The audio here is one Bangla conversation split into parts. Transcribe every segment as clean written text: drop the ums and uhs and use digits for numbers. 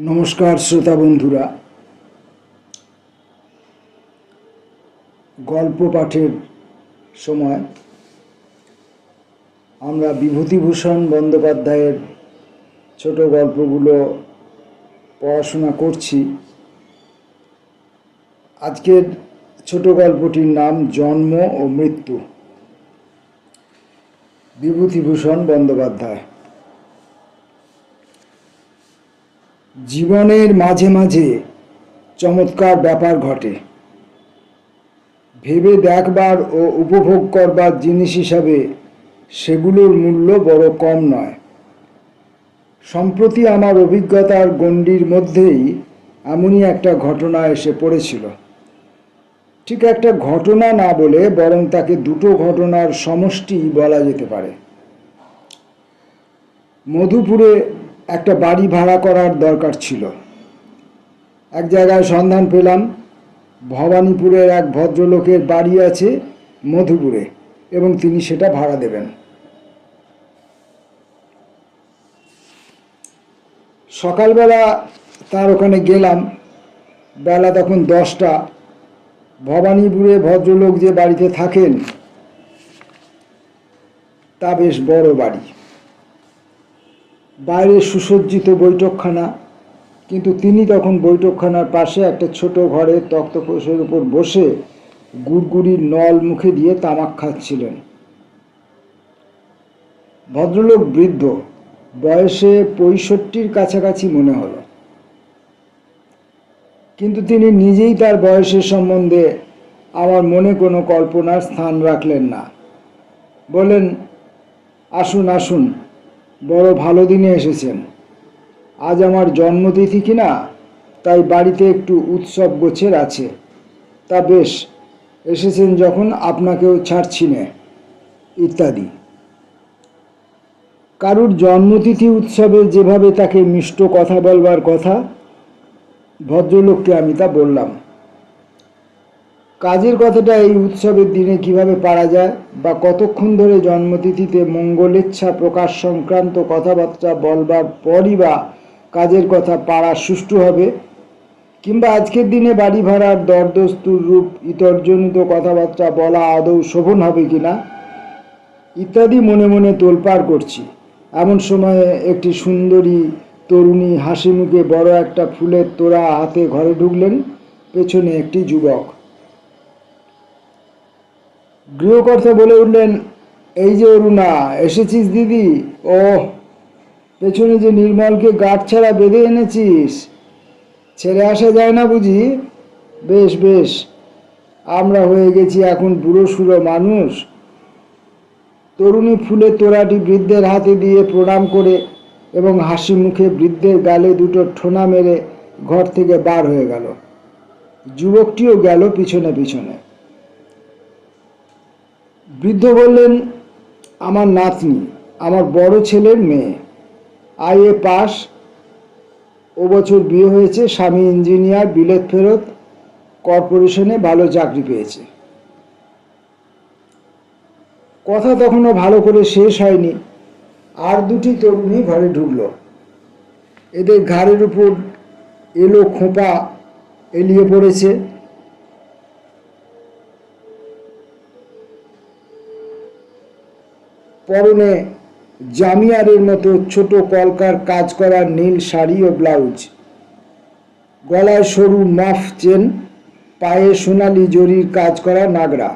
নমস্কার শ্রোতা বন্ধুরা, গল্প পাঠের সময় আমরা বিভূতিভূষণ বন্দ্যোপাধ্যায়ের ছোট গল্পগুলো পড়াশোনা করছি। আজকের ছোট গল্পটির নাম জন্ম ও মৃত্যু। বিভূতিভূষণ বন্দ্যোপাধ্যায়। জীবনের মাঝে মাঝে চমৎকার ব্যাপার ঘটে। ভেবে দেখবার ও উপভোগ করবার জিনিস হিসাবে সেগুলোর মূল্য বড় কম নয়। সম্প্রতি আমার অভিজ্ঞতার গণ্ডির মধ্যেই এমনই একটা ঘটনা এসে পড়েছিল। ঠিক একটা ঘটনা না বলে বরং তাকে দুটো ঘটনার সমষ্টি বলা যেতে পারে। মধুপুরে একটা বাড়ি ভাড়া করার দরকার ছিল। এক জায়গায় সন্ধান পেলাম, ভবানীপুরের এক ভদ্রলোকের বাড়ি আছে মধুপুরে এবং তিনি সেটা ভাড়া দেবেন। সকালবেলা তার ওখানে গেলাম। বেলা তখন 10টা। ভবানীপুরে ভদ্রলোক যে বাড়িতে থাকেন তা বেশ বড় বাড়ি। বাইরে সুসজ্জিত বৈঠকখানা, কিন্তু তিনি তখন বৈঠকখানার পাশে একটা ছোট ঘরে তক্তপোষের উপর বসে গুড়গুড়ির নল মুখে দিয়ে তামাক খাচ্ছিলেন। ভদ্রলোক বৃদ্ধ, বয়সে 65-র কাছাকাছি মনে হলো, কিন্তু তিনি নিজেই তার বয়সের সম্বন্ধে আমার মনে কোনো কল্পনার স্থান রাখলেন না। বললেন, আসুন আসুন, বড় ভালো দিনে এসেছেন। আজ আমার জন্মতিথি কিনা, তাই বাড়িতে একটু উৎসব গোছের আছে। তা বেশ, এসেছেন যখন আপনাকেও ছাড়ছি নে, ইত্যাদি। কারুর জন্মতিথি উৎসবে যেভাবে তাকে মিষ্ট কথা বলবার কথা, ভদ্রলোককে আমি তা বললাম। কাজের কথাটা এই উৎসবের দিনে কিভাবে পারা যায়, বা কতক্ষণ ধরে জন্মতিথিতে মঙ্গলেচ্ছা প্রকাশ সংক্রান্ত কথাবার্তা বলবার পরই বা কাজের কথা পাড়া সুষ্ঠু হবে, কিংবা আজকের দিনে বাড়ি ভাড়ার দরদস্তুর রূপ ইতর্জনিত কথাবার্তা বলা আদৌ শোভন হবে কিনা, ইত্যাদি মনে মনে তোলপাড় করছি। এমন সময়ে একটি সুন্দরী তরুণী হাসি মুখে বড় একটা ফুলের তোড়া হাতে ঘরে ঢুকলেন। পেছনে একটি যুবক। গৃহকর্তা বলে উঠলেন, এই যে অরুণা, এসেছিস দিদি? ওহ, পেছনে যে নির্মলকে গাঁট ছাড়া বেঁধে এনেছিস, ছেড়ে আসা যায় না বুঝি? বেশ বেশ, আমরা হয়ে গেছি এখন বুড়ো সুড়ো মানুষ। তরুণী ফুলের তোড়াটি বৃদ্ধের হাতে দিয়ে প্রণাম করে এবং হাসি মুখে বৃদ্ধের গালে দুটো ঠোনা মেরে ঘর থেকে বার হয়ে গেল। যুবকটিও গেল পিছনে পিছনে। বৃদ্ধ বললেন, আমার নাতনি, আমার বড় ছেলের মেয়ে, IA পাস, ও বছর বিয়ে হয়েছে, স্বামী ইঞ্জিনিয়ার, বিলেত ফেরত, কর্পোরেশনে ভালো চাকরি পেয়েছে। কথা তখনও ভালো করে শেষ হয়নি, আর দুটি তরুণী ঘরে ঢুকলো। এদের ঘাড়ের উপর এলো খোঁপা এলিয়ে পড়েছে। পরনে জামিয়ারের মতো ছোট কলকার কাজ করা নীল শাড়ি ও ব্লাউজ, গলায় সরু মাফ চেন, পায়ে সোনালি জরির কাজ করা নাগরা।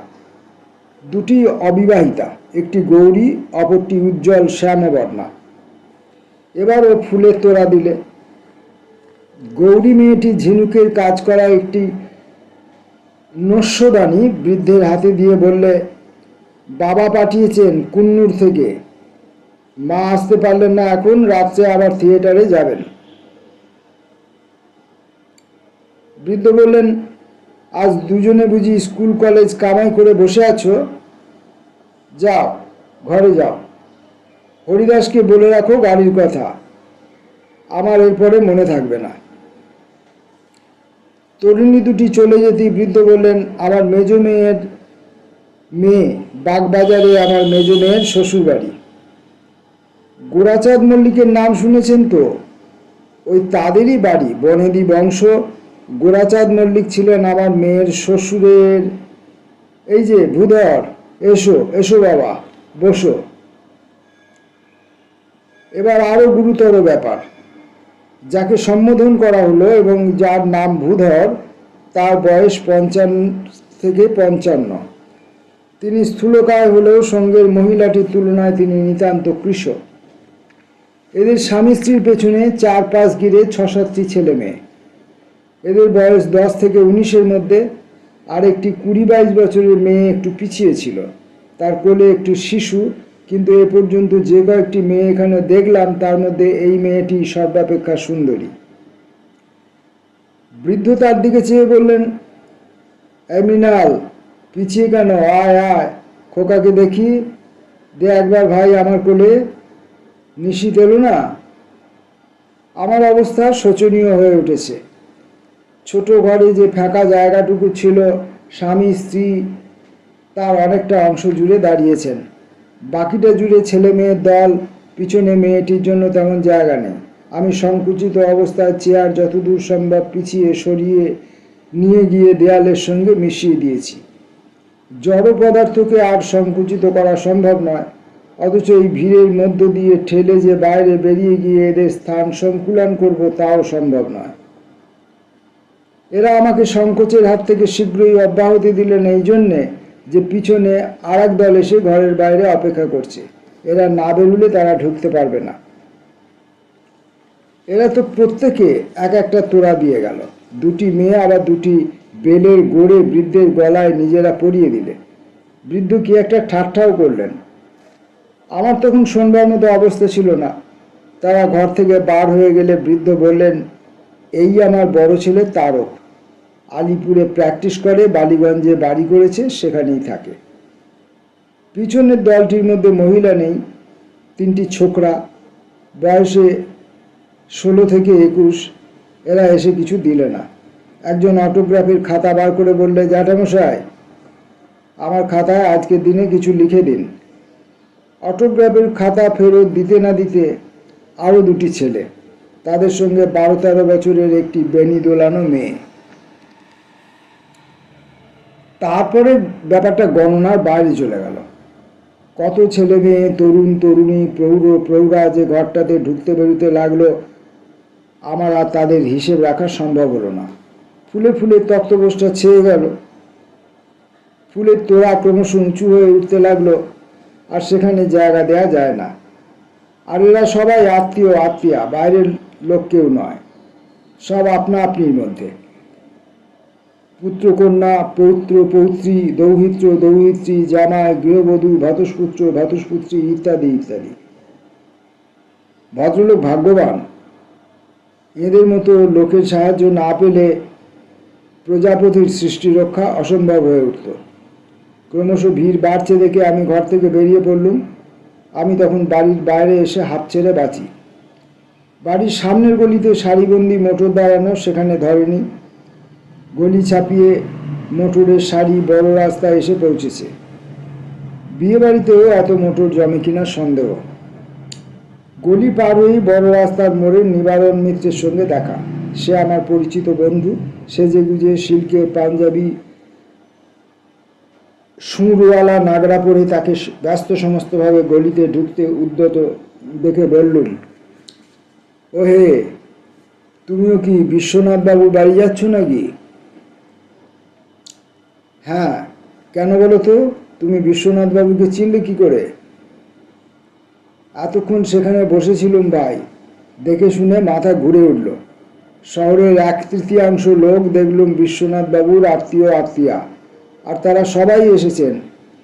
দুটি অবিবাহিতা, একটি গৌরী, অপরটি উজ্জ্বল শ্যামবর্ণা। এবারও ফুলের তোড়া দিলে। গৌরী মেয়েটি ঝিনুকের কাজ করা একটি নস্যদানি বৃদ্ধের হাতে দিয়ে বললে, বাবা পাঠিয়েছেন কুন্নুর থেকে, মা আসতে পারলেন না এখন, রাত্রে আবার থিয়েটারে যাবেন। বৃদ্ধ বললেন, আজ দুজনে বুঝি স্কুল কলেজ কামাই করে বসে আছো? যাও, ঘরে যাও। হরিদাসকে বলে রাখো গাড়ির কথা, আমার এরপরে মনে থাকবে না। তরুণী দুটি চলে যেতেই বৃদ্ধ বললেন, আমার মেজ মেয়ের মেয়ে, বাগবাজারে আমার মেজ মেয়ের শ্বশুর বাড়ি। গোরাচাঁদ মল্লিকের নাম শুনেছেন তো? ওই তাদেরই বাড়ি, বনেদি বংশ। গোরাচাঁদ মল্লিক ছিলেন আমার মেয়ের শ্বশুরের। এই যে ভূধর, এসো এসো বাবা, বসো। এবার আরো গুরুতর ব্যাপার, যাকে সম্বোধন করা হলো এবং যার নাম ভূধর, তার বয়স 55 থেকে 55। তিনি স্থূলকায় হলেও সঙ্গের মহিলাটির তুলনায় তিনি নিতান্ত কৃশ। এদের স্বামী স্ত্রীর পেছনে 4-5 গিরে 6-7টি ছেলে মেয়ে। এদের বয়স 10 থেকে 19-এর মধ্যে। আর একটি 20-22 বছরের মেয়ে একটু পিছিয়ে ছিল, তার কোলে একটু শিশু। কিন্তু এ পর্যন্ত যে কয়েকটি মেয়ে এখানে দেখলাম তার মধ্যে এই মেয়েটি সর্বাপেক্ষা সুন্দরী। বৃদ্ধ তার দিকে চেয়ে বললেন, এই মৃণাল, পিছিয়ে কেন? আয় আয়, খোকাকে দেখি দে একবার ভাই আমার কোলে। নিশীথ এলো না? আমার অবস্থা শোচনীয় হয়ে উঠেছে। ছোট ঘরে যে ফাঁকা জায়গাটুকু ছিল, স্বামী স্ত্রী তার অনেকটা অংশ জুড়ে দাঁড়িয়েছেন, বাকিটা জুড়ে ছেলে মেয়ের দল। পিছনে মেয়েটির জন্য তেমন জায়গা নেই। আমি সংকুচিত অবস্থায় চেয়ার যতদূর সম্ভব পিছিয়ে সরিয়ে নিয়ে গিয়ে দেয়ালের সঙ্গে মিশিয়ে দিয়েছি। জড় পদার্থকে আর সংকুচিত করা সম্ভব নয়, অথচ এই ভিড়ের মধ্য দিয়ে ঠেলে যে বাইরে বেরিয়ে গিয়ে এদের স্থান সংকুলান করব তাও সম্ভব নয়। এরা আমাকে সংকোচের হাত থেকে শীঘ্রই অব্যাহতি দিলেন এই জন্যে যে পিছনে আর এক দল এসে ঘরের বাইরে অপেক্ষা করছে। এরা না বেরুলে তারা ঢুকতে পারবে না। এরা তো প্রত্যেকে এক একটা তোড়া দিয়ে গেল। 2টি মেয়ে আবার 2টি বেলের গোড়ে বৃদ্ধের গলায় নিজেরা পরিয়ে দিলে। বৃদ্ধ কি একটা ঠাট্টাও করলেন। আমার তখন শোনবার মতো অবস্থা ছিল না। তারা ঘর থেকে বার হয়ে গেলে বৃদ্ধ বললেন, এই আমার বড় ছেলে তারক, আলিপুরে প্র্যাকটিস করে, বালিগঞ্জে বাড়ি করেছে, সেখানেই থাকে। পিছনের দলটির মধ্যে মহিলা নেই, 3টি ছোকরা, বয়সে 16 থেকে 21। এরা এসে কিছু দিলে না। একজন অটোগ্রাফের খাতা বার করে বললে, জ্যাঠামশাই, আমার খাতায় আজকের দিনে কিছু লিখে দিন। অটোগ্রাফের খাতা ফেরত দিতে না দিতে আরও 2টি ছেলে, তাদের সঙ্গে 12-13 বছরের একটি বেনি দোলানো মেয়ে। তারপরে ব্যাপারটা গণনার বাইরে চলে গেল। কত ছেলে মেয়ে, তরুণ তরুণী, প্রৌঢ় প্রৌঢ়া যে ঘরটাতে ঢুকতে বেরোতে লাগলো, আমার আর তাদের হিসেব রাখা সম্ভব হলো না। ফুলে ফুলে তক্তপোষটা ছেয়ে গেল। ফুলের তোড়া ক্রমশ উঁচু হয়ে উঠতে লাগলো, আর সেখানে জায়গা দেয়া যায় না। আর এরা সবাই আত্মীয়া, বাইরের লোক কেউ নয়, সব আপনা আপনির মধ্যে। পুত্রকন্যা, পৌত্র পৌত্রী, দৌহিত্র দৌহিত্রী, জামাই, গৃহবধূ, ভাতুষপুত্র ভাতুষপুত্রী ইত্যাদি ইত্যাদি। ভদ্রলোক ভাগ্যবান, এদের মতো লোকের সাহায্য না পেলে প্রজাপতির সৃষ্টি রক্ষা অসম্ভব হয়ে উঠত। ক্রমশ ভিড় বাড়ছে দেখে আমি ঘর থেকে বেরিয়ে পড়লুম। আমি তখন বাড়ির বাইরে এসে হাঁপ ছেড়ে বাঁচি। বাড়ির সামনের গলিতে সারিবন্দি মোটর দাঁড়ানো, সেখানে ধরেনি। গলি ছাপিয়ে মোটরের সারি বড় রাস্তায় এসে পৌঁছেছে। বিয়ে বাড়িতেও এত মোটর জমে কিনা সন্দেহ। গলি পার হয়েই বড় রাস্তার মোড়ে নিবারণ মিত্রের সঙ্গে দেখা। সে আমার পরিচিত বন্ধু। সেজে গুজে সিল্কের পাঞ্জাবি, সুরওয়ালা নাগরা পরে তাকে ব্যস্ত সমস্তভাবে গলিতে ঢুকতে উদ্যত দেখে বললুম, ও হে, তুমিও কি বিশ্বনাথবাবুর বাড়ি যাচ্ছ নাকি? হ্যাঁ, কেন বলো তো? তুমি বিশ্বনাথবাবুকে চিনলে কি করে? এতক্ষণ সেখানে বসেছিলুম ভাই, দেখে শুনে মাথা ঘুরে উঠল। শহরের 1/3 লোক দেখলুম বিশ্বনাথবাবুর আত্মীয়া, আর তারা সবাই এসেছেন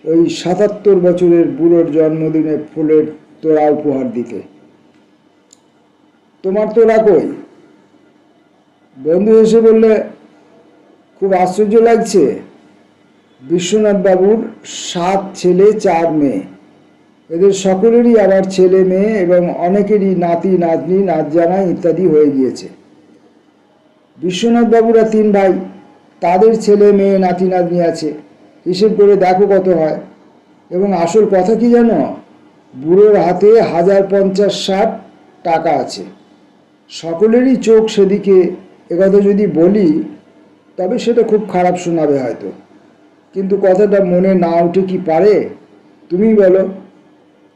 ওই 77 বছরের বুড়োর জন্মদিনে ফুলের তোড়া উপহার দিতে। তোমার তোড়া কই? বন্ধু এসে বললে, খুব আশ্চর্য লাগছে, বিশ্বনাথবাবুর 7 ছেলে 4 মেয়ে। এদের সকলেরই আবার ছেলে মেয়ে এবং অনেকেরই নাতি নাতনি নাতজামাই ইত্যাদি হয়ে গিয়েছে। বিশ্বনাথবাবুরা 3 ভাই, তাদের ছেলে মেয়ে নাতি নাতনি আছে। হিসেব করে দেখো কত হয়। এবং আসল কথা কি জানো, বুড়োর হাতে 1050-60 টাকা আছে। সকলেরই চোখ সেদিকে, একথা যদি বলি তবে সেটা খুব খারাপ শোনাবে হয়তো, কিন্তু কথাটা মনে না উঠে কি পারে? তুমি বলো।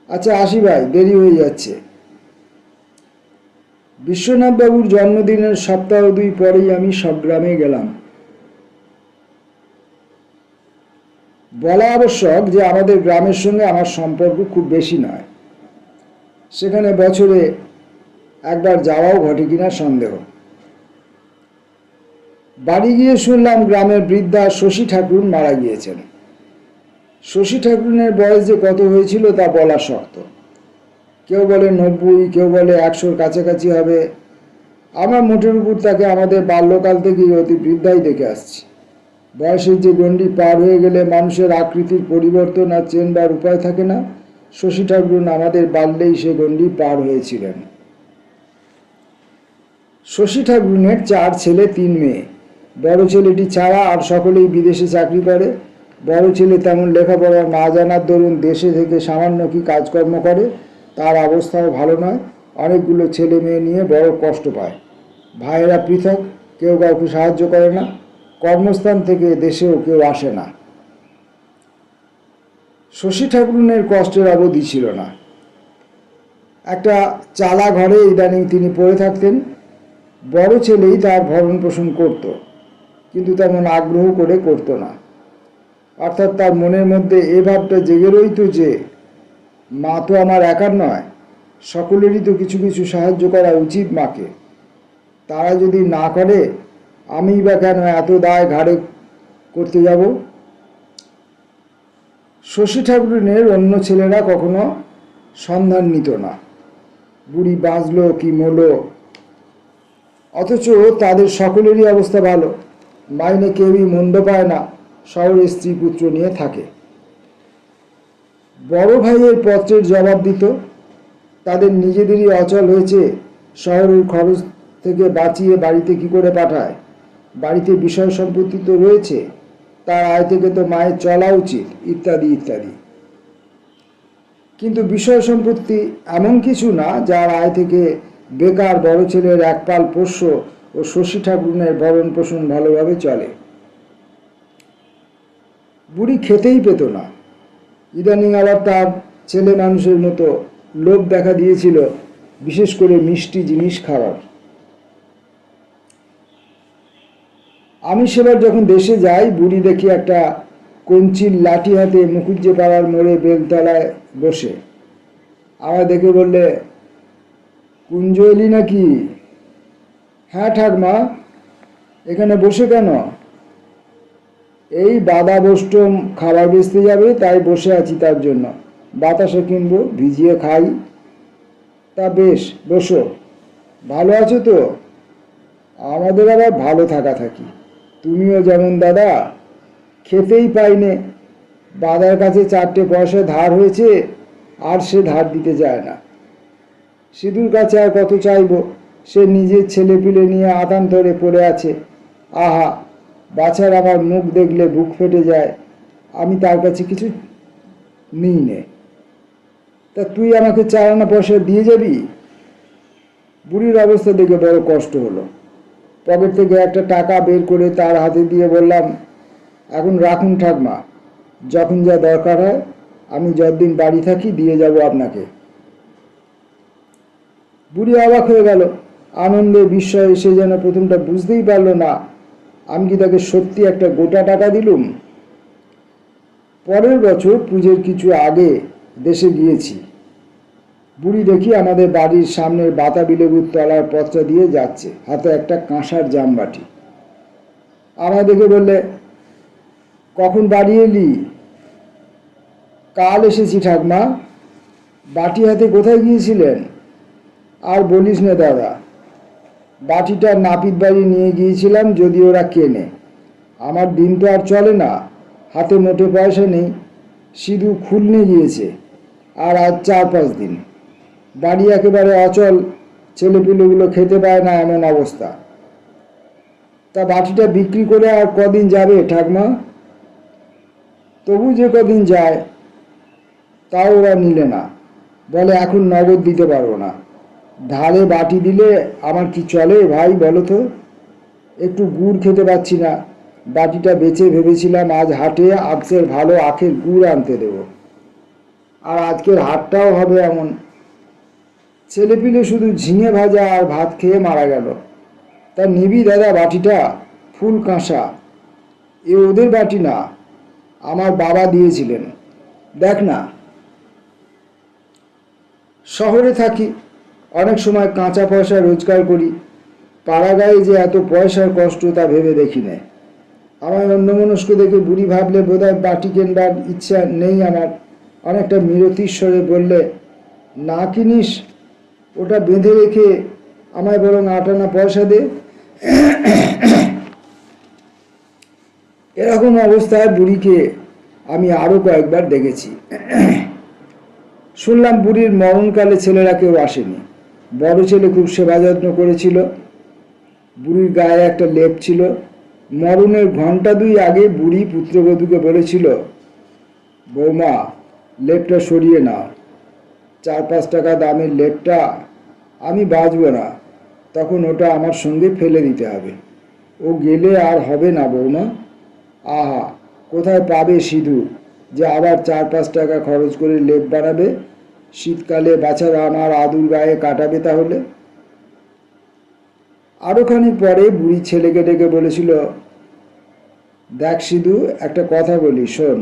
আচ্ছা আসি ভাই, দেরি হয়ে যাচ্ছে। বিশ্বনাথবাবুর জন্মদিনের সপ্তাহ 2 পরেই আমি সগ্রামে গেলাম। বলা আবশ্যক যে আমাদের গ্রামের সঙ্গে আমার সম্পর্ক খুব বেশি নয়। সেখানে বছরে একবার যাওয়াও ঘটে কিনা সন্দেহ। বাড়ি গিয়ে শুনলাম গ্রামের বৃদ্ধা শশী ঠাকুরুন মারা গিয়েছেন। শশী ঠাকুরুনের বয়স যে কত হয়েছিল তা বলা শক্ত। কেউ বলে 90, কেউ বলে 100-র কাছাকাছি হবে। আমার মোটের উপর তাকে আমাদের বাল্যকাল থেকেই অতি বৃদ্ধাই দেখে আসছি। বয়সের যে গণ্ডি পার হয়ে গেলে মানুষের আকৃতির পরিবর্তন আর চেনবার উপায় থাকে না, শশী ঠাকুরুন আমাদের বাল্যেই সে গণ্ডি পার হয়েছিলেন। শশী ঠাকুরুনের 4 ছেলে 3 মেয়ে। বড় ছেলেটি ছাড়া আর সকলেই বিদেশে চাকরি করে। বড় ছেলে তেমন লেখাপড়া না জানার দরুন দেশে থেকে সামান্য কি কাজকর্ম করে, তার অবস্থাও ভালো নয়। অনেকগুলো ছেলে মেয়ে নিয়ে বড় কষ্ট পায়। ভাইয়েরা পৃথক, কেউ কাউকে সাহায্য করে না। কর্মস্থান থেকে দেশেও কেউ আসে না। শশী ঠাকুরুনের কষ্টের অবধি ছিল না। একটা চালা ঘরে ইদানিং তিনি পড়ে থাকতেন। বড় ছেলেই তার ভরণ পোষণ করত, কিন্তু তেমন আগ্রহ করে করত না। অর্থাৎ তার মনের মধ্যে এ ভাবটা জেগে রইত যে মা তো আমার একার নয়, সকলেরই তো কিছু কিছু সাহায্য করা উচিত মাকে। তারা যদি না করে আমিই বা কেন এত দায় ঘাড়ে করতে যাব? শশী ঠাকুরুনের অন্য ছেলেরা কখনো সন্ধান নিত না, বুড়ি বাঁচল কি মরল। অথচ তাদের সকলেরই অবস্থা ভালো। মাইনে কেউই মন্দ পায় না, শহরে স্ত্রী পুত্র নিয়ে থাকে। বড় ভাইয়ের পত্রের জবাব দিত। তাদের নিজেদেরই অচল হয়েছে, শহরের খরচ থেকে বাঁচিয়ে বাড়িতে কি করে পাঠায়? বাড়িতে বিষয় সম্পত্তি তো রয়েছে, তার আয় থেকে তো মায়ের চলা উচিত, ইত্যাদি ইত্যাদি। কিন্তু বিষয় সম্পত্তি এমন কিছু না যার আয় থেকে বেকার বড় ছেলের একপাল পোষ্য ও শশী ঠাকুরুনের ভরণ পোষণ ভালোভাবে চলে। বুড়ি খেতেই পেত না। ইদানিং আবার তার ছেলে মানুষের মতো লোভ দেখা দিয়েছিল, বিশেষ করে মিষ্টি জিনিস খাওয়ার। আমি সেবার যখন দেশে যাই, বুড়ি দেখি একটা কঞ্চির লাঠি হাতে মুখুজ্জে পাড়ার মোড়ে বেলতলায় বসে। আমার দেখে বললে, কুঞ্জ এলি নাকি? হ্যাঁ ঠাকমা। এখানে বসে কেন? এই বাদা বষ্টম খাবার বেচতে যাবে, তাই বসে আছি তার জন্য। বাতাসে কিনবো, ভিজিয়ে খাই। তা বেশ, বসো। ভালো আছো তো? আমাদের আবার ভালো থাকা থাকি। তুমিও যেমন দাদা, খেতেই পাইনে। দাদার কাছে 4টে পয়সা ধার হয়েছে, আর সে ধার দিতে যায় না। সিধুর কাছে আর কত চাইব? সে নিজের ছেলে পিলে নিয়ে আতান ধরে পড়ে আছে। আহা, বাছার আমার মুখ দেখলে বুক ফেটে যায়। আমি তার কাছে কিছু নিই নে। তা তুই আমাকে 4 আনা পয়সা দিয়ে যাবি? বুড়ির অবস্থা দেখে বড় কষ্ট হলো। পকেট থেকে একটা টাকা বের করে তার হাতে দিয়ে বললাম, এখন রাখুন ঠাকমা, যখন যা দরকার হয় আমি যতদিন বাড়ি থাকি দিয়ে যাব আপনাকে। বুড়ি অবাক হয়ে গেল। আনন্দে বিস্ময়ে সে যেন প্রথমটা বুঝতেই পারল না আমি কি তাকে সত্যি একটা গোটা টাকা দিলুম। পরের বছর পুজোর কিছু আগে দেশে গিয়েছি। বুড়ি দেখি আমাদের বাড়ির সামনের বাতাবি লেবুর তলার পথটা দিয়ে যাচ্ছে, হাতে একটা কাঁসার জামবাটি। আমায় দেখে বললে, কখন বাড়ি এলি? কাল এসেছি ঠাকমা। বাটি হাতে কোথায় গিয়েছিলেন? আর বলিস না দাদা, বাটিটা নাপিত বাড়ি নিয়ে গিয়েছিলাম যদি ওরা কেনে। আমার দিন তো আর চলে না, হাতে মোটে পয়সা নেই। সিধু খুলনে গিয়েছে, আর আজ 4-5 দিন। বাড়ি একেবারে অচল, ছেলেপিলেগুলো খেতে পায় না, এমন অবস্থা। তা বাটিটা বিক্রি করে আর কদিন যাবে ঠাকমা? তবু যে কদিন যায়। তাও ওরা নিলে না, বলে এখন নগদ দিতে পারবো না। ঢালে বাটি দিলে আমার কি চলে ভাই বলো তো? একটু গুড় খেতে পাচ্ছি না। বাটিটা বেচে ভেবেছিলাম আজ হাটে আজকের ভালো আখের গুড় আনতে দেবো। আর আজকের হাটটাও হবে এমন। ছেলেপিলে শুধু ঝিঙে ভাজা আর ভাত খেয়ে মারা গেল। তা নিবি দাদা বাটিটা? ফুল কাঁসা। এ ওদের বাটি না, আমার বাবা দিয়েছিলেন। দেখ না, শহরে থাকি, অনেক সময় কাঁচা পয়সা রোজগার করি, পাড়া গায়ে যে এত পয়সার কষ্ট তা ভেবে দেখি না। আমায় অন্যমনস্ক দেখে বুড়ি ভাবলে বোধহয় বাটি কেনবার ইচ্ছা নেই আমার। অনেকটা মিনতির স্বরে বললে, না কিনিস ওটা বেঁধে রেখে আমায় বরং 8 আনা পয়সা দে। এরকম অবস্থায় বুড়িকে আমি আরও কয়েকবার দেখেছি। শুনলাম বুড়ির মরণকালে ছেলেরা কেউ আসেনি। বড় ছেলে খুব সেবা যত্ন করেছিল। বুড়ির গায়ে একটা লেপ ছিল। মরণের ঘণ্টা 2 আগে বুড়ি পুত্রবধূকে বলেছিল, বৌমা লেপটা সরিয়ে নাও, 4-5 টাকা দামের লেপটা, আমি বাঁচব না, তখন ওটা আমার সঙ্গে ফেলে দিতে হবে। ও গেলে আর হবে না বৌমা। আহা, কোথায় পাবে সিধু যে আবার 4-5 টাকা খরচ করে লেপ বানাবে? শীতকালে বাছারা আমার আদুর গায়ে কাটাবে তাহলে। আরও খানিক পরে বুড়ি ছেলেকে ডেকে বলেছিল, দেখ সিধু, একটা কথা বলি শোন,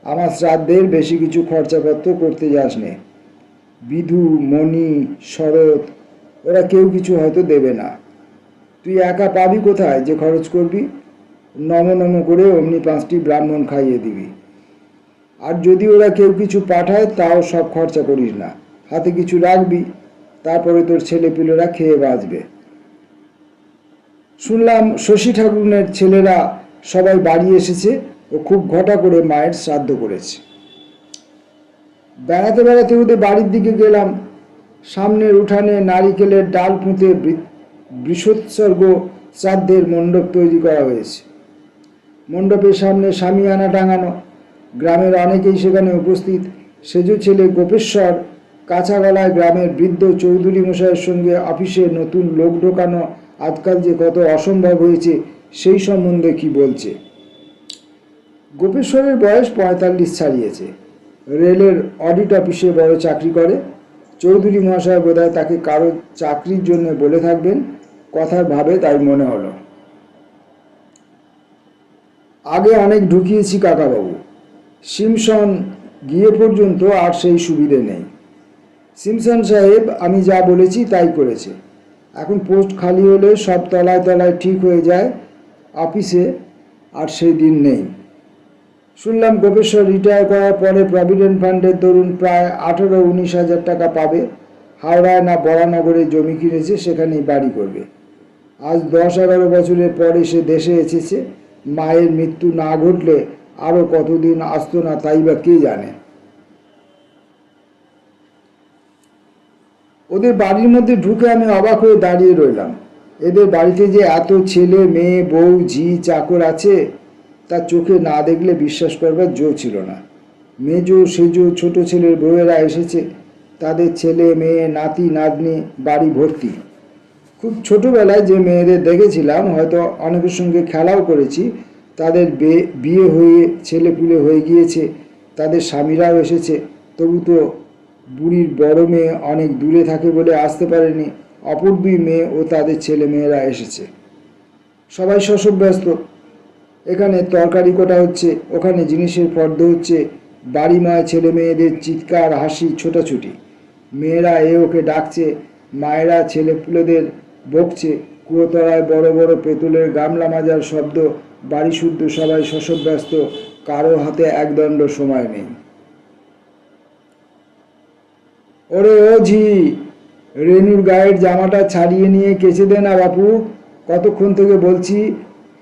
আমার শ্রাদ্ধের বেশি কিছু খরচাপত্র করতে যাস নে। বিধু, মণি, শরৎ ওরা কেউ কিছু হয়তো দেবে না। তুই একা পাবি কোথায় যে খরচ করবি? নম নম করে অমনি 5টি ব্রাহ্মণ খাইয়ে দিবি। আর যদি ওরা কেউ কিছু পাঠায় তাও সব খরচা করিস না, হাতে কিছু রাখবি, তারপরে তোর ছেলেপিলেরা খেয়ে বাঁচবে। শুনলাম শশী ঠাকুরের ছেলেরা সবাই বাড়ি এসেছে ও খুব ঘটা করে মায়ের শ্রাদ্ধ করেছে। বেড়াতে বেড়াতে ওদের বাড়ির দিকে গেলাম। সামনের উঠানে নারিকেলের ডাল পুঁতে বৃষোৎসর্গ শ্রাদ্ধের মণ্ডপ তৈরি করা হয়েছে। মণ্ডপের সামনে শামিয়ানা টাঙানো। গ্রামের অনেকেই সেখানে উপস্থিত। সেজো ছেলে গোপেশ্বর কাঁচা গলায় গ্রামের বৃদ্ধ চৌধুরী মশাইয়ের সঙ্গে অফিসে নতুন লোক ঢোকানো আজকাল যে কত অসম্ভব হয়েছে সেই সম্বন্ধে কি বলছে। গোপেশ্বরের বয়স 45 ছাড়িয়েছে। রেলের অডিট অফিসে বড় চাকরি করে। চৌধুরী মহাশয় বোধহয় তাকে কারো চাকরির জন্য বলে থাকবেন, কথার ভাবে তাই মনে হলো। আগে অনেক ঢুকিয়েছি কাকাবাবু, সিমসন গিয়ে পর্যন্ত আর সেই সুবিধে নেই। সিমসন সাহেব আমি যা বলেছি তাই করেছে। এখন পোস্ট খালি হলে সব তলায় তলায় ঠিক হয়ে যায় অফিসে, আর সেই দিন নেই। শুনলাম গোপেশ্বর রিটায়ার করার পরে প্রভিডেন্ট ফান্ডের দরুন প্রায় 18-19 হাজার টাকা পাবে। হাওড়ায় না বরানগরে জমি কিনেছে, সেখানেই বাড়ি করবে। আজ 10-11 বছরের পরে সে দেশে এসেছে। মায়ের মৃত্যু না ঘটলে আরও কতদিন আসতো না তাই বা কে জানে। ওদের বাড়ির মধ্যে ঢুকে আমি অবাক হয়ে দাঁড়িয়ে রইলাম। এদের বাড়িতে যে এত ছেলে মেয়ে বউ ঝি চাকর আছে তা চোখে না দেখলে বিশ্বাস করবার জো ছিল না। মেজো সেজো ছোট ছেলের বউয়েরা এসেছে, তাদের ছেলে মেয়ে নাতি নাতনি বাড়ি ভর্তি। খুব ছোটোবেলায় যে মেয়েদের দেখেছিলাম, হয়তো অনেকের সঙ্গে খেলাও করেছি, তাদের বিয়ে হয়ে ছেলেপুলে হয়ে গিয়েছে, তাদের স্বামীরাও এসেছে। তবু তো বুড়ির বড় মেয়ে অনেক দূরে থাকে বলে আসতে পারেনি। অপর 2 মেয়ে ও তাদের ছেলে মেয়েরা এসেছে। সবাই শশব ব্যস্ত। এখানে তরকারি কোটা হচ্ছে, ওখানে জিনিসের ফর্দ হচ্ছে, বাড়িময় ছেলে মেয়েদের চিৎকার হাসি ছোটাছুটি। মেয়েরা এ ওকে ডাকছে, মায়েরা ছেলেপুলেদের বকছে। কুয়োতলায় বড় বড় পেতলের গামলা মাজার শব্দ। বাড়ি শুদ্ধ সবাই শশব ব্যস্ত, কারো হাতে একদণ্ড সময় নেই। ওরে ও ঝি, রেনুর গায়ের জামাটা ছাড়িয়ে নিয়ে কেচে দে না বাপু। কতক্ষণ থেকে বলছি,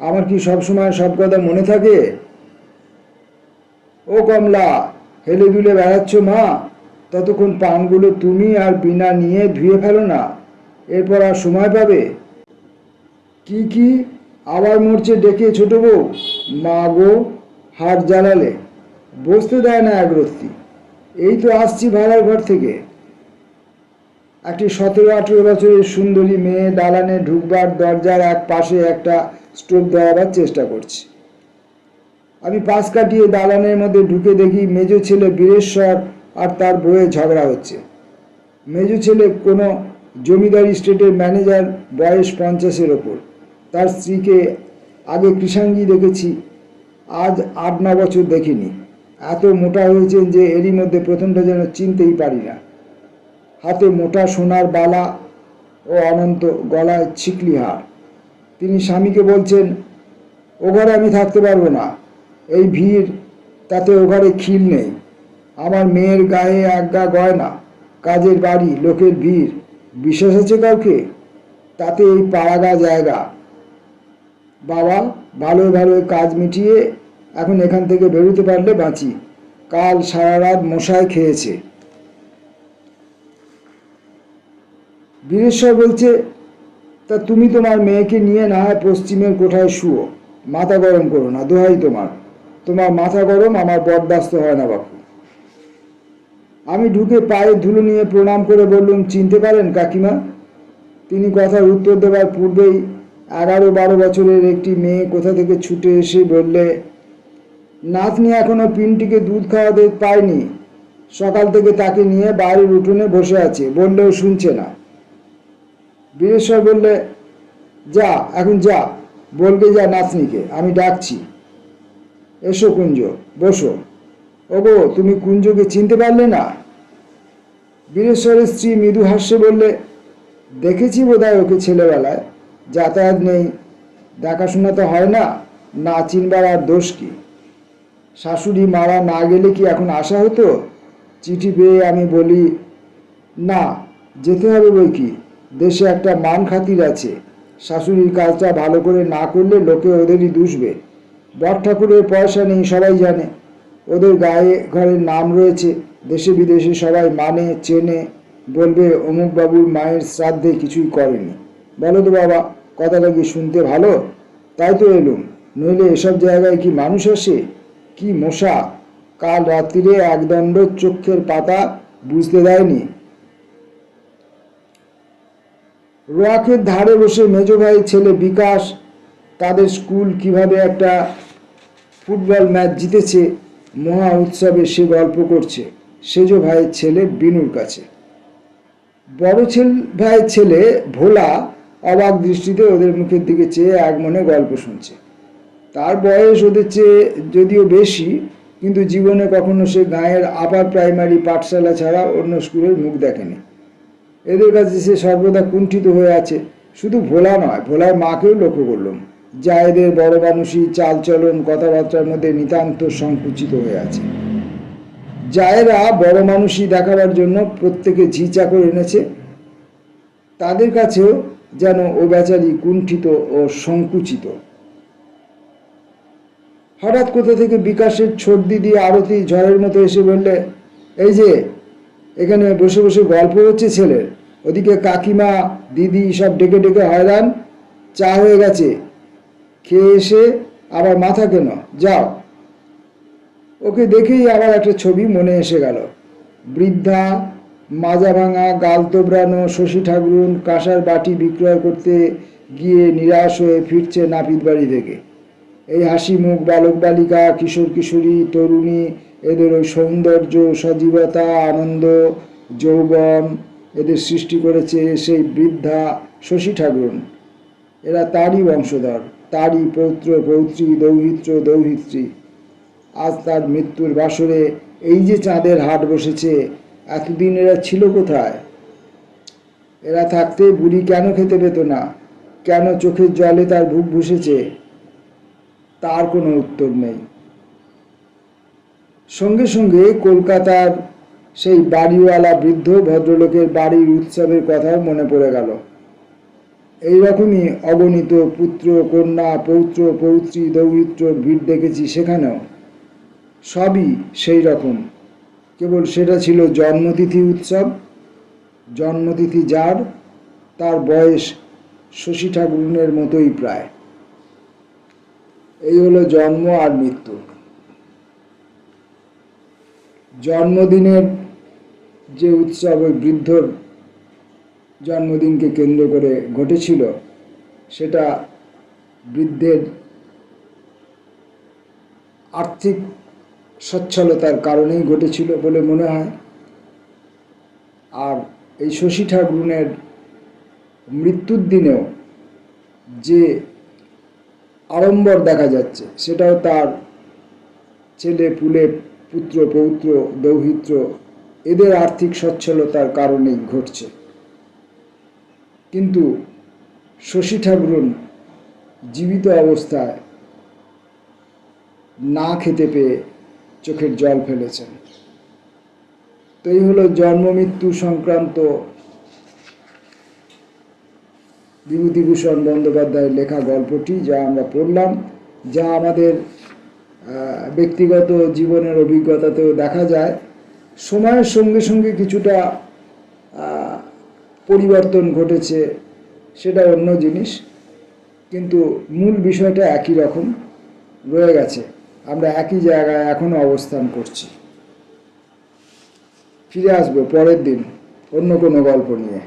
আমার কি সবসময় সব কথা মনে থাকে? ও কমলা, হেলে দুলে বেড়াচ্ছ মা, ততক্ষণ পানগুলো তুমি আর বিনা নিয়ে ধুয়ে ফেলো না, এরপর আর সময় পাবে। কি আবার মরছে ডেকে ছোট বউ? মা গো, হাট জ্বালালে, বসতে দেয় না একরত্তি। এই তো আসছি ভাড়ার ঘর থেকে। একটি 17-18 বছরের সুন্দরী মেয়ে দালানে ঢুকবার দরজার এক পাশে একটা স্টোভ ধরাবার চেষ্টা করছে। আমি পাশ কাটিয়ে দালানের মধ্যে ঢুকে দেখি মেজো ছেলে বীরেশ্বর আর তার বউয়ের ঝগড়া হচ্ছে। মেজো ছেলে কোনো জমিদার স্টেটের ম্যানেজার, বয়স 50-এর ওপর। তার স্ত্রীকে আগে কৃষাঙ্গী দেখেছি, আজ 8-9 বছর দেখিনি। এত মোটা হয়েছেন যে এরই মধ্যে প্রথমটা যেন চিনতেই পারি না। হাতে মোটা সোনার বালা ও অনন্ত, গলায় ছিকলি হার। তিনি স্বামীকে বলছেন, ও ঘরে আমি থাকতে পারবো না, এই ভিড়, তাতে ও ঘরে খিল নেই। আমার মেয়ের গায়ে একগা গয়না, কাজের বাড়ি, লোকের ভিড়, বিশ্বাস আছে কাউকে? তাতে এই পাড়াগা জায়গা। বাবা, ভালোই ভালোই কাজ মিটিয়ে এখন এখান থেকে বেরোতে পারলে বাঁচি। কাল সারা রাত মশায় খেয়েছে। বীরেশ্বর বলছে, তা তুমি তোমার মেয়েকে নিয়ে না হয় পশ্চিমের কোঠায় শুও, মাথা গরম করো না, দোহাই তোমার। তোমার মাথা গরম আমার বরদাস্ত হয় না বাপু। আমি ঢুকে পায়ে ধুলো নিয়ে প্রণাম করে বললুম, চিনতে পারেন কাকিমা? তিনি কথার উত্তর দেবার পূর্বেই 11-12 বছরের একটি মেয়ে কোথা থেকে ছুটে এসে বললে, নাতনি এখনো পিনটিকে দুধ খাওয়াতে পায়নি, সকাল থেকে তাকে নিয়ে বাড়ির উঠোনে বসে আছে, বললেও শুনছে না। বীরেশ্বর বললে, যা, এখন যা, বলবে যা নাতনিকে, আমি ডাকছি। এসো কুঞ্জ, বসো। ওগো, তুমি কুঞ্জকে চিনতে পারলে না? বীরেশ্বরের স্ত্রী মৃদু হাস্যে বললে, দেখেছি বোধহয় ওকে ছেলেবেলায়, যাতায়াত নেই, দেখাশোনা তো হয় না, না চিনবার আর দোষ কি? শাশুড়ি মারা না গেলে কি এখন আসা হতো? চিঠি পেয়ে আমি বলি, না, যেতে হবে বই কি, দেশে একটা মান খাতির আছে। শাশুড়ির কাজটা ভালো করে না করলে লোকে ওদেরই দুষবে। বর ঠাকুরের পয়সা নেই সবাই জানে, ওদের গায়ে ঘরের নাম রয়েছে, দেশে বিদেশে সবাই মানে চেনে, বলবে অমুক বাবুর মায়ের শ্রাদ্ধে কিছুই করেনি। বলো তো বাবা, কথাটা কি শুনতে ভালো? তাই তো এলুম, নইলে এসব জায়গায় কি মানুষ আসে? কি মশা! কাল রাত্রিরে একদণ্ড চোখের পাতা বুঝতে দেয়নি। রোয়াকের ধারে বসে মেজো ভাই ছেলে বিকাশ তাদের স্কুল কিভাবে একটা ফুটবল ম্যাচ জিতেছে মহা উৎসবে সে গল্প করছে সেজো ভাইয়ের ছেলে বিনুর কাছে। বড় ভাইয়ের ছেলে ভোলা অবাক দৃষ্টিতে ওদের মুখের দিকে চেয়ে এক মনে গল্প শুনছে। তার বয়স ওদের চেয়ে যদিও বেশি, কিন্তু জীবনে কখনো সে গাঁয়ের আপার প্রাইমারি পাঠশালা ছাড়া অন্য স্কুলের মুখ দেখেনি। এদের কাছে সে সর্বদা কুণ্ঠিত হয়ে আছে। শুধু ভোলা নয়, ভোলার মাকেও লক্ষ্য করলাম, যা এদের বড় মানুষই চালচলন কথাবার্তার মধ্যে নিতান্ত সংকুচিত হয়ে আছে। যায়েরা বড় মানুষই দেখাবার জন্য প্রত্যেকে ঝি চাকর এনেছে, তাদের কাছেও যেন ও বেচারি কুণ্ঠিত ও সংকুচিত। হঠাৎ কোথা থেকে বিকাশের ছোট দিদি আরতি ঝড়ের মতো এসে বললে, এই যে এখানে বসে বসে গল্প হচ্ছে ছেলের, ওদিকে কাকিমা দিদি সব ডেকে ডেকে হয়রান, চা হয়ে গেছে, খেয়ে এসে আবার মাথা কেন, যাও। ওকে দেখেই আবার একটা ছবি মনে এসে গেল। বৃদ্ধা, মাজা ভাঙা, গাল তোবড়ানো শশী ঠাকুরুন কাঁসার বাটি বিক্রয় করতে গিয়ে নিরাশ হয়ে ফিরছে নাপিত বাড়ি থেকে। এই হাসি মুখ বালক বালিকা, কিশোর কিশোরী, তরুণী, এদের ওই সৌন্দর্য, সজীবতা, আনন্দ, যৌবন এদের সৃষ্টি করেছে সেই বৃদ্ধা শশী ঠাকুরুন। এরা তারই বংশধর, তারই পৌত্র পৌত্রী, দৌহিত্র দৌহিত্রী। আজ তার মৃত্যুর বাসরে এই যে চাঁদের হাট বসেছে, এতদিন এরা ছিল কোথায়? এরা থাকতে বুড়ি কেন খেতে পেত না? কেন চোখের জলে তার বুক ভুসেছে? তার কোনো উত্তর নেই। সঙ্গে সঙ্গে কলকাতার সেই বাড়িওয়ালা বৃদ্ধ ভদ্রলোকের বাড়ির উৎসবের কথাও মনে পড়ে গেল। এইরকমই অগণিত পুত্র কন্যা পৌত্র পৌত্রী দৌহিত্রর ভিড় দেখেছি সেখানেও, সবই সেই রকম, কেবল সেটা ছিল জন্মতিথি উৎসব। জন্মতিথি যার, তার বয়স শশী ঠাকুরুনের মতোই প্রায়। এই হলো জন্ম আর মৃত্যু। জন্মদিনের যে উৎসব ওই বৃদ্ধর, জন্মদিনকে কেন্দ্র করে ঘটেছিল, সেটা বৃদ্ধের আর্থিক সচ্ছলতার কারণেই ঘটেছিল বলে মনে হয়। আর এই শশী ঠাকুরুনের মৃত্যুর দিনেও যে আড়ম্বর দেখা যাচ্ছে, সেটাও তার ছেলে পুলে, পুত্র পৌত্র, দৌহিত্র এদের আর্থিক সচ্ছলতার কারণেই ঘটছে। কিন্তু শশী ঠাকুরুন জীবিত অবস্থায় না খেতে পেয়ে চোখের জল ফেলেছেন। তো এই হলো জন্ম মৃত্যু সংক্রান্ত বিভূতিভূষণ বন্দ্যোপাধ্যায়ের লেখা গল্পটি, যা আমরা পড়লাম, যা আমাদের ব্যক্তিগত জীবনের অভিজ্ঞতাতেও দেখা যায়। সময়ের সঙ্গে সঙ্গে কিছুটা পরিবর্তন ঘটেছে, সেটা অন্য জিনিস, কিন্তু মূল বিষয়টা একই রকম রয়ে গেছে। আমরা একই জায়গায় এখনো অবস্থান করছি। ফিরে আসবো পরের দিন অন্য কোনো গল্প নিয়ে।